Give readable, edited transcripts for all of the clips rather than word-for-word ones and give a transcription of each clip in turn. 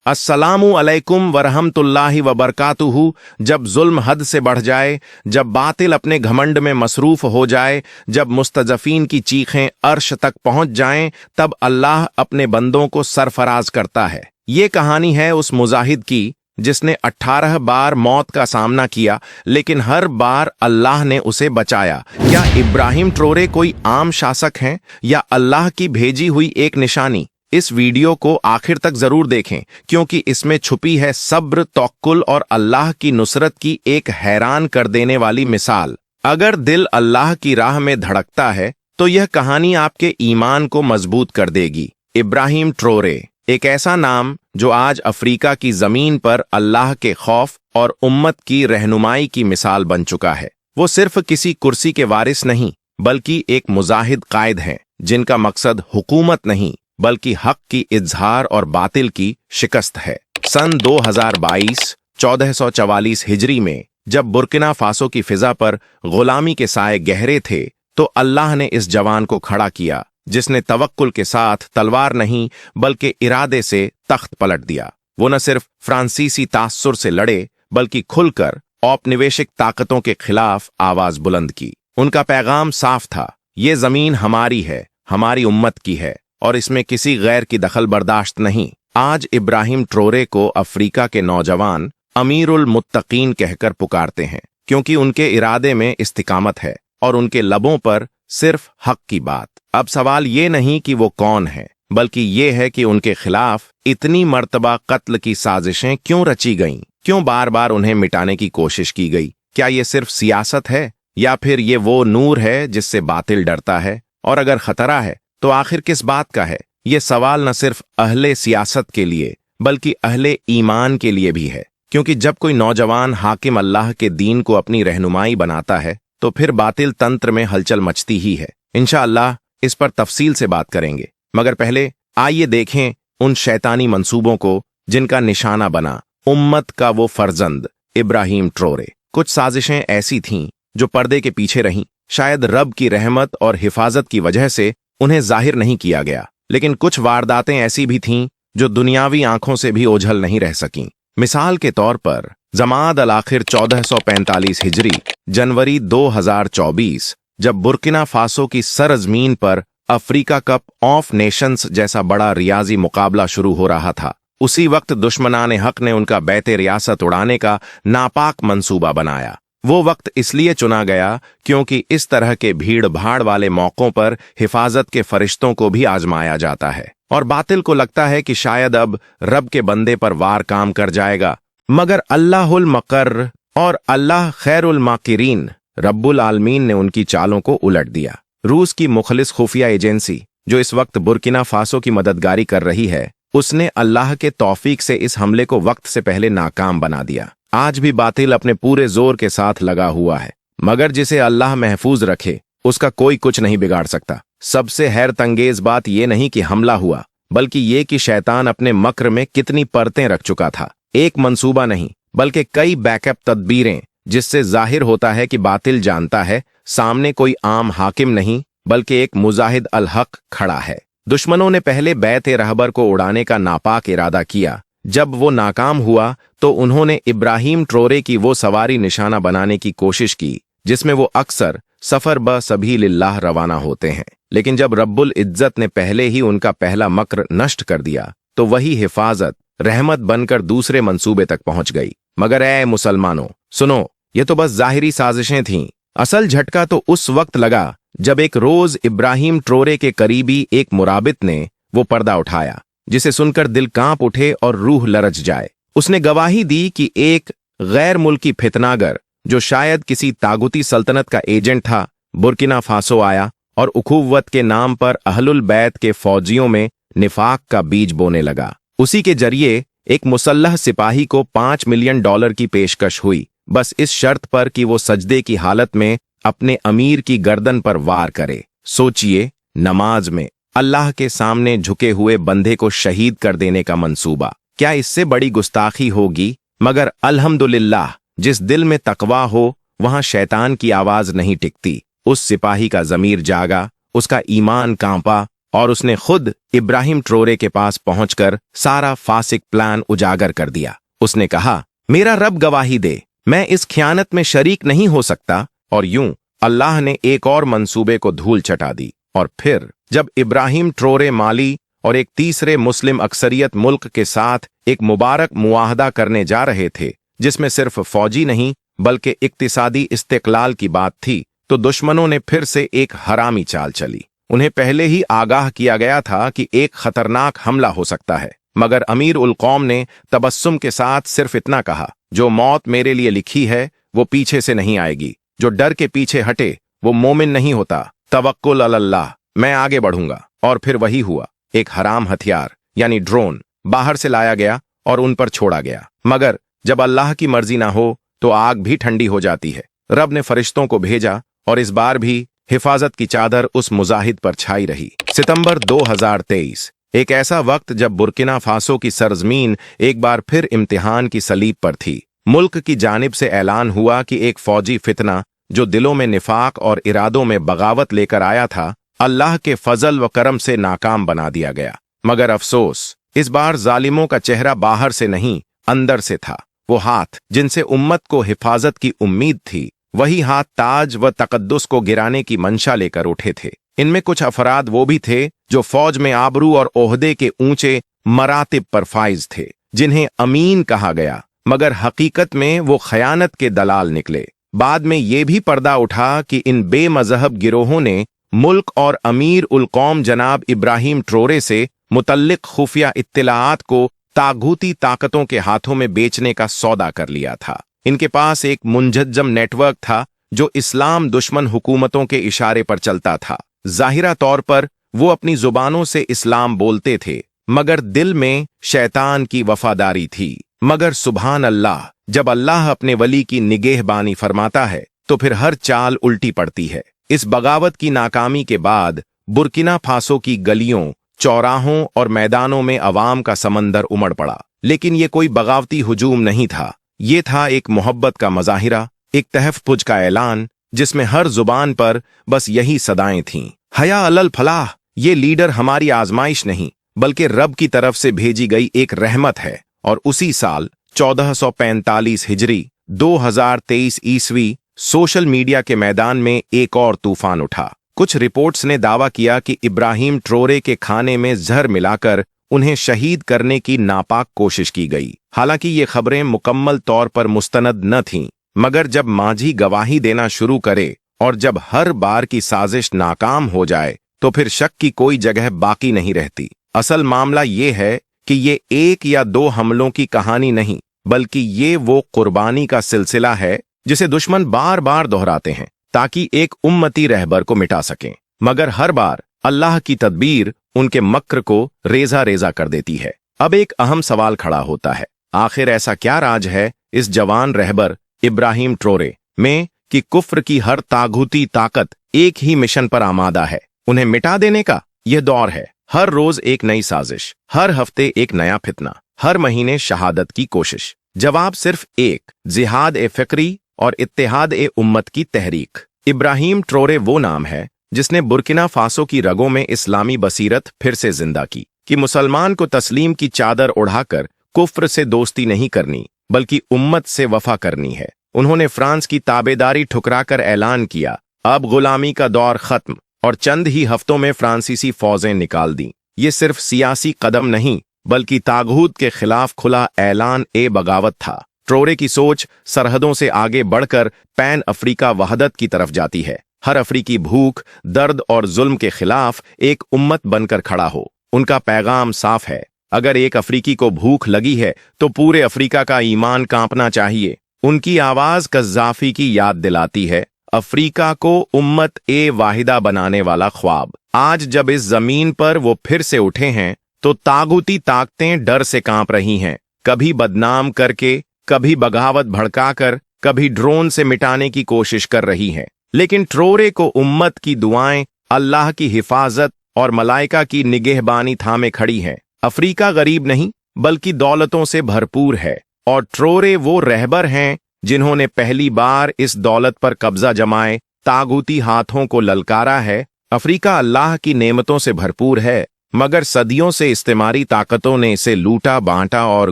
अस्सलामु अलैकुम वरहमतुल्लाहि वबरकातुहू। जब जुल्म हद से बढ़ जाए, जब बातिल अपने घमंड में मसरूफ हो जाए, जब मुस्तज़फ़ीन की चीखें अर्श तक पहुंच जाएं, तब अल्लाह अपने बंदों को सरफराज करता है। ये कहानी है उस मुजाहिद की जिसने 18 बार मौत का सामना किया, लेकिन हर बार अल्लाह ने उसे बचाया। क्या इब्राहिम ट्रोरे कोई आम शासक हैं या अल्लाह की भेजी हुई एक निशानी? इस वीडियो को आखिर तक जरूर देखें, क्योंकि इसमें छुपी है सब्र, तवक्कुल और अल्लाह की नुसरत की एक हैरान कर देने वाली मिसाल। अगर दिल अल्लाह की राह में धड़कता है तो यह कहानी आपके ईमान को मजबूत कर देगी। इब्राहिम ट्रोरे एक ऐसा नाम जो आज अफ्रीका की जमीन पर अल्लाह के खौफ और उम्मत की रहनुमाई की मिसाल बन चुका है। वो सिर्फ किसी कुर्सी के वारिस नहीं, बल्कि एक मुजाहिद कायद हैं, जिनका मकसद हुकूमत नहीं बल्कि हक की इजहार और बातिल की शिकस्त है। सन 2022 1444 हिजरी में जब बुर्किना फासो की फिजा पर गुलामी के साए गहरे थे, तो अल्लाह ने इस जवान को खड़ा किया जिसने तवक्कुल के साथ तलवार नहीं बल्कि इरादे से तख्त पलट दिया। वो न सिर्फ फ्रांसीसी तासुर से लड़े, बल्कि खुलकर औपनिवेशिक ताकतों के खिलाफ आवाज बुलंद की। उनका पैगाम साफ था, ये जमीन हमारी है, हमारी उम्मत की है और इसमें किसी गैर की दखल बर्दाश्त नहीं। आज इब्राहिम ट्रोरे को अफ्रीका के नौजवान अमीरुल मुत्तकीन कहकर पुकारते हैं, क्योंकि उनके इरादे में इस्तिकामत है और उनके लबों पर सिर्फ हक की बात। अब सवाल ये नहीं कि वो कौन है, बल्कि ये है कि उनके खिलाफ इतनी मर्तबा कत्ल की साजिशें क्यों रची गईं? क्यों बार बार उन्हें मिटाने की कोशिश की गई? क्या ये सिर्फ सियासत है या फिर ये वो नूर है जिससे बातिल डरता है? और अगर खतरा है तो आखिर किस बात का है? ये सवाल न सिर्फ अहले सियासत के लिए बल्कि अहले ईमान के लिए भी है, क्योंकि जब कोई नौजवान हाकिम अल्लाह के दीन को अपनी रहनुमाई बनाता है तो फिर बातिल तंत्र में हलचल मचती ही है। इंशाअल्लाह इस पर तफसील से बात करेंगे, मगर पहले आइए देखें उन शैतानी मंसूबों को जिनका निशाना बना उम्मत का वो फर्जंद इब्राहिम ट्रोरे। कुछ साजिशें ऐसी थीं जो पर्दे के पीछे रहीं। शायद रब की रहमत और हिफाजत की वजह से उन्हें जाहिर नहीं किया गया, लेकिन कुछ वारदातें ऐसी भी थीं जो दुनियावी आंखों से भी ओझल नहीं रह सकीं। मिसाल के तौर पर जमाद अल आखिर 1445 हिजरी जनवरी 2024, जब बुर्किना फासो की सरजमीन पर अफ्रीका कप ऑफ नेशंस जैसा बड़ा रियाजी मुकाबला शुरू हो रहा था, उसी वक्त दुश्मनान हक ने उनका बैते रियासत उड़ाने का नापाक मंसूबा बनाया। वो वक्त इसलिए चुना गया क्योंकि इस तरह के भीड़ भाड़ वाले मौकों पर हिफाजत के फरिश्तों को भी आजमाया जाता है और बातिल को लगता है कि शायद अब रब के बंदे पर वार काम कर जाएगा, मगर अल्लाहुल मकर और अल्लाह खैरुल माकिरीन रब्बुल आलमीन ने उनकी चालों को उलट दिया। रूस की मुखलिस खुफिया एजेंसी जो इस वक्त बुर्किना फासो की मददगारी कर रही है, उसने अल्लाह के तौफीक से इस हमले को वक्त से पहले नाकाम बना दिया। आज भी बातिल अपने पूरे जोर के साथ लगा हुआ है, मगर जिसे अल्लाह महफूज रखे उसका कोई कुछ नहीं बिगाड़ सकता। सबसे हैरतंगेज बात यह नहीं कि हमला हुआ, बल्कि ये कि शैतान अपने मक्र में कितनी परतें रख चुका था। एक मंसूबा नहीं बल्कि कई बैकअप तदबीरें, जिससे जाहिर होता है कि बातिल जानता है सामने कोई आम हाकिम नहीं बल्कि एक मुजाहिद अल हक खड़ा है। दुश्मनों ने पहले बैत रहबर को उड़ाने का नापाक इरादा किया। जब वो नाकाम हुआ तो उन्होंने इब्राहिम ट्रोरे की वो सवारी निशाना बनाने की कोशिश की जिसमें वो अक्सर सफर ब सबीलिल्लाह रवाना होते हैं। लेकिन जब रब्बुल इज्जत ने पहले ही उनका पहला मक्र नष्ट कर दिया तो वही हिफाजत रहमत बनकर दूसरे मंसूबे तक पहुंच गई। मगर ऐ मुसलमानों सुनो, ये तो बस जाहिरी साजिशें थीं। असल झटका तो उस वक्त लगा जब एक रोज इब्राहिम ट्रोरे के करीबी एक मुराबित ने वो पर्दा उठाया जिसे सुनकर दिल कांप उठे और रूह लरज जाए। उसने गवाही दी कि एक गैर मुल्की फितनागर जो शायद किसी तागुती सल्तनत का एजेंट था, बुर्किना फासो आया और उखुव्वत के नाम पर अहलुल बैत के फौजियों में निफाक का बीज बोने लगा। उसी के जरिए एक मुसल्लह सिपाही को $5 मिलियन की पेशकश हुई, बस इस शर्त पर कि वो सजदे की हालत में अपने अमीर की गर्दन पर वार करे। सोचिए, नमाज में अल्लाह के सामने झुके हुए बंदे को शहीद कर देने का मंसूबा, क्या इससे बड़ी गुस्ताखी होगी? मगर अल्हम्दुलिल्लाह, जिस दिल में तकवा हो वहां शैतान की आवाज नहीं टिकती। उस सिपाही का जमीर जागा, उसका ईमान कांपा और उसने खुद इब्राहिम ट्रोरे के पास पहुंचकर सारा फासिक प्लान उजागर कर दिया। उसने कहा, मेरा रब गवाही दे, मैं इस खयानत में शरीक नहीं हो सकता। और यूं अल्लाह ने एक और मंसूबे को धूल चटा दी। और फिर जब इब्राहिम ट्रोरे माली और एक तीसरे मुस्लिम अक्सरियत मुल्क के साथ एक मुबारक मुआहदा करने जा रहे थे, जिसमें सिर्फ फौजी नहीं बल्कि इक्तिसादी इस्तिकलाल की बात थी, तो दुश्मनों ने फिर से एक हरामी चाल चली। उन्हें पहले ही आगाह किया गया था कि एक खतरनाक हमला हो सकता है, मगर अमीर उल कौम ने तबस्सुम के साथ सिर्फ इतना कहा, जो मौत मेरे लिए लिखी है वो पीछे से नहीं आएगी, जो डर के पीछे हटे वो मोमिन नहीं होता, तवक्कुल अलल्लाह, मैं आगे बढ़ूंगा। और फिर वही हुआ, एक हराम हथियार यानी ड्रोन बाहर से लाया गया और उन पर छोड़ा गया। मगर जब अल्लाह की मर्जी ना हो तो आग भी ठंडी हो जाती है। रब ने फरिश्तों को भेजा और इस बार भी हिफाजत की चादर उस मुजाहिद पर छाई रही। सितंबर 2023, एक ऐसा वक्त जब बुर्किना फासो की सरजमीन एक बार फिर इम्तिहान की सलीब पर थी। मुल्क की जानिब से ऐलान हुआ कि एक फौजी फितना जो दिलों में निफाक और इरादों में बगावत लेकर आया था, अल्लाह के फजल व करम से नाकाम बना दिया गया। मगर अफसोस, इस बार जालिमों का चेहरा बाहर से नहीं अंदर से था। वो हाथ जिनसे उम्मत को हिफाजत की उम्मीद थी, वही हाथ ताज व तकद्दुस को गिराने की मंशा लेकर उठे थे। इनमें कुछ अफराद वो भी थे जो फौज में आबरू और ओहदे के ऊंचे मरातिब पर फाइज थे, जिन्हें अमीन कहा गया, मगर हकीकत में वो खयानत के दलाल निकले। बाद में ये भी पर्दा उठा कि इन बेमज़हब गिरोहों ने मुल्क और अमीर उल कौम जनाब इब्राहिम ट्रोरे से मुतल्लिक खुफिया इत्तिलाआत को तागूती ताकतों के हाथों में बेचने का सौदा कर लिया था। इनके पास एक मुंजज्जम नेटवर्क था जो इस्लाम दुश्मन हुकूमतों के इशारे पर चलता था। जाहिरा तौर पर वो अपनी जुबानों से इस्लाम बोलते थे, मगर दिल में शैतान की वफादारी थी। मगर सुभान अल्लाह, जब अल्लाह अपने वली की निगहबानी फरमाता है तो फिर हर चाल उल्टी पड़ती है। इस बगावत की नाकामी के बाद बुर्किना फासो की गलियों, चौराहों और मैदानों में अवाम का समंदर उमड़ पड़ा। लेकिन ये कोई बगावती हुजूम नहीं था, ये था एक मोहब्बत का मजाहिरा, एक तहफ़्फ़ुज़ का ऐलान, जिसमें हर जुबान पर बस यही सदाएं थीं, हया अलल फलाह, ये लीडर हमारी आजमाइश नहीं बल्कि रब की तरफ से भेजी गई एक रहमत है। और उसी साल 1445 हिजरी 2023 ईस्वी सोशल मीडिया के मैदान में एक और तूफान उठा। कुछ रिपोर्ट्स ने दावा किया कि इब्राहिम ट्रोरे के खाने में जहर मिलाकर उन्हें शहीद करने की नापाक कोशिश की गई। हालांकि ये खबरें मुकम्मल तौर पर मुस्तनद न थीं, मगर जब मांझी गवाही देना शुरू करे और जब हर बार की साजिश नाकाम हो जाए तो फिर शक की कोई जगह बाकी नहीं रहती। असल मामला ये है कि ये एक या दो हमलों की कहानी नहीं, बल्कि ये वो कुर्बानी का सिलसिला है जिसे दुश्मन बार बार दोहराते हैं ताकि एक उम्मती रहबर को मिटा सकें। मगर हर बार अल्लाह की तदबीर उनके मक्र को रेजा रेजा कर देती है। अब एक अहम सवाल खड़ा होता है, आखिर ऐसा क्या राज है इस जवान रहबर इब्राहिम ट्रोरे में कि कुफ्र की हर तागूती ताकत एक ही मिशन पर आमादा है, उन्हें मिटा देने का। यह दौर है, हर रोज एक नई साजिश, हर हफ्ते एक नया फितना, हर महीने शहादत की कोशिश। जवाब सिर्फ एक, जिहाद ए फिक्री और इत्तेहाद ए उम्मत की तहरीक। इब्राहिम ट्रोरे वो नाम है जिसने बुर्किना फासो की रगों में इस्लामी बसीरत फिर से जिंदा की कि मुसलमान को तस्लीम की चादर उड़ाकर कुफ्र से दोस्ती नहीं करनी बल्कि उम्मत से वफा करनी है। उन्होंने फ्रांस की ताबेदारी ठुकराकर ऐलान किया, अब गुलामी का दौर खत्म, और चंद ही हफ्तों में फ्रांसीसी फौजें निकाल दी। ये सिर्फ सियासी कदम नहीं बल्कि तागूत के खिलाफ खुला ऐलान ए बगावत था। ट्रोरे की सोच सरहदों से आगे बढ़कर पैन अफ्रीका वहदत की तरफ जाती है। हर अफ्रीकी भूख, दर्द और जुल्म के खिलाफ एक उम्मत बनकर खड़ा हो। उनका पैगाम साफ है, अगर एक अफ्रीकी को भूख लगी है तो पूरे अफ्रीका का ईमान कांपना चाहिए। उनकी आवाज कज़्ज़ाफ़ी की याद दिलाती है, अफ्रीका को उम्मत ए वाहिदा बनाने वाला ख्वाब। आज जब इस जमीन पर वो फिर से उठे हैं तो तागूती ताकतें डर से कांप रही हैं, कभी बदनाम करके, कभी बगावत भड़काकर, कभी ड्रोन से मिटाने की कोशिश कर रही हैं। लेकिन ट्रोरे को उम्मत की दुआएं, अल्लाह की हिफाजत और मलाइका की निगहबानी थामे खड़ी हैं। अफ्रीका गरीब नहीं बल्कि दौलतों से भरपूर है, और ट्रोरे वो रहबर हैं जिन्होंने पहली बार इस दौलत पर कब्जा जमाए तागूती हाथों को ललकारा है अफ्रीका अल्लाह की नेमतों से भरपूर है, मगर सदियों से इस्तेमारी ताकतों ने इसे लूटा बांटा और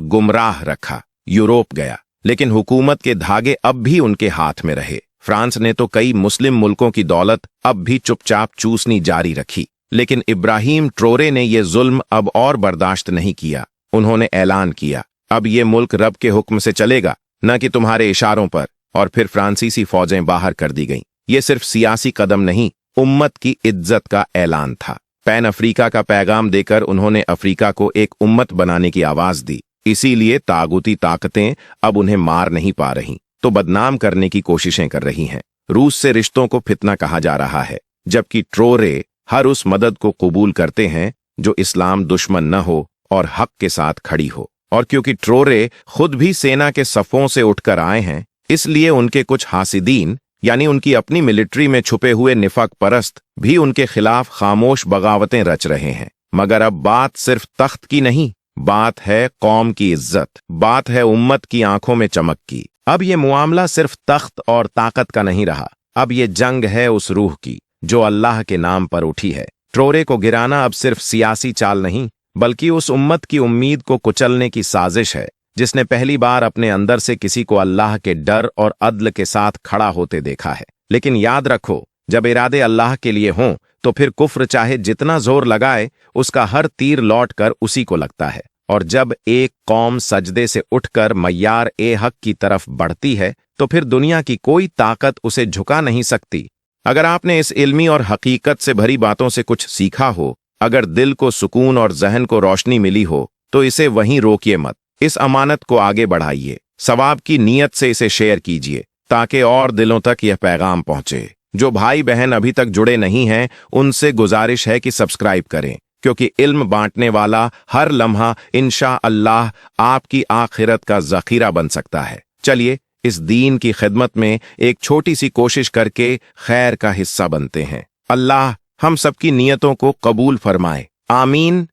गुमराह रखा। यूरोप गया, लेकिन हुकूमत के धागे अब भी उनके हाथ में रहे। फ्रांस ने तो कई मुस्लिम मुल्कों की दौलत अब भी चुपचाप चूसनी जारी रखी, लेकिन इब्राहिम ट्रोरे ने यह जुल्म अब और बर्दाश्त नहीं किया। उन्होंने ऐलान किया, अब ये मुल्क रब के हुक्म से चलेगा, न कि तुम्हारे इशारों पर। और फिर फ्रांसीसी फौजें बाहर कर दी गईं। ये सिर्फ सियासी कदम नहीं, उम्मत की इज्जत का ऐलान था। पैन अफ्रीका का पैगाम देकर उन्होंने अफ्रीका को एक उम्मत बनाने की आवाज दी। इसीलिए तागुती ताकतें अब उन्हें मार नहीं पा रहीं, तो बदनाम करने की कोशिशें कर रही हैं। रूस से रिश्तों को फितना कहा जा रहा है, जबकि ट्रोरे हर उस मदद को कबूल करते हैं जो इस्लाम दुश्मन न हो और हक के साथ खड़ी हो। और क्योंकि ट्रोरे खुद भी सेना के सफों से उठकर आए हैं, इसलिए उनके कुछ हासिदीन यानी उनकी अपनी मिलिट्री में छुपे हुए निफाक परस्त भी उनके खिलाफ खामोश बगावतें रच रहे हैं। मगर अब बात सिर्फ तख्त की नहीं, बात है कौम की इज्जत, बात है उम्मत की आंखों में चमक की। अब ये मुआमला सिर्फ तख्त और ताकत का नहीं रहा, अब ये जंग है उस रूह की जो अल्लाह के नाम पर उठी है। ट्रोरे को गिराना अब सिर्फ सियासी चाल नहीं, बल्कि उस उम्मत की उम्मीद को कुचलने की साजिश है जिसने पहली बार अपने अंदर से किसी को अल्लाह के डर और अदल के साथ खड़ा होते देखा है। लेकिन याद रखो, जब इरादे अल्लाह के लिए हों तो फिर कुफ्र चाहे जितना जोर लगाए, उसका हर तीर लौट कर उसी को लगता है। और जब एक कौम सजदे से उठकर मय्यार ए हक की तरफ बढ़ती है, तो फिर दुनिया की कोई ताकत उसे झुका नहीं सकती। अगर आपने इस इल्मी और हकीकत से भरी बातों से कुछ सीखा हो, अगर दिल को सुकून और जहन को रोशनी मिली हो, तो इसे वहीं रोकिए मत। इस अमानत को आगे बढ़ाइए, सवाब की नीयत से इसे शेयर कीजिए, ताकि और दिलों तक यह पैगाम पहुंचे। जो भाई बहन अभी तक जुड़े नहीं हैं, उनसे गुजारिश है कि सब्सक्राइब करें, क्योंकि इल्म बांटने वाला हर लम्हा इंशाअल्लाह आपकी आखिरत का जखीरा बन सकता है। चलिए इस दीन की खिदमत में एक छोटी सी कोशिश करके खैर का हिस्सा बनते हैं। अल्लाह हम सबकी नियतों को कबूल फरमाए। आमीन।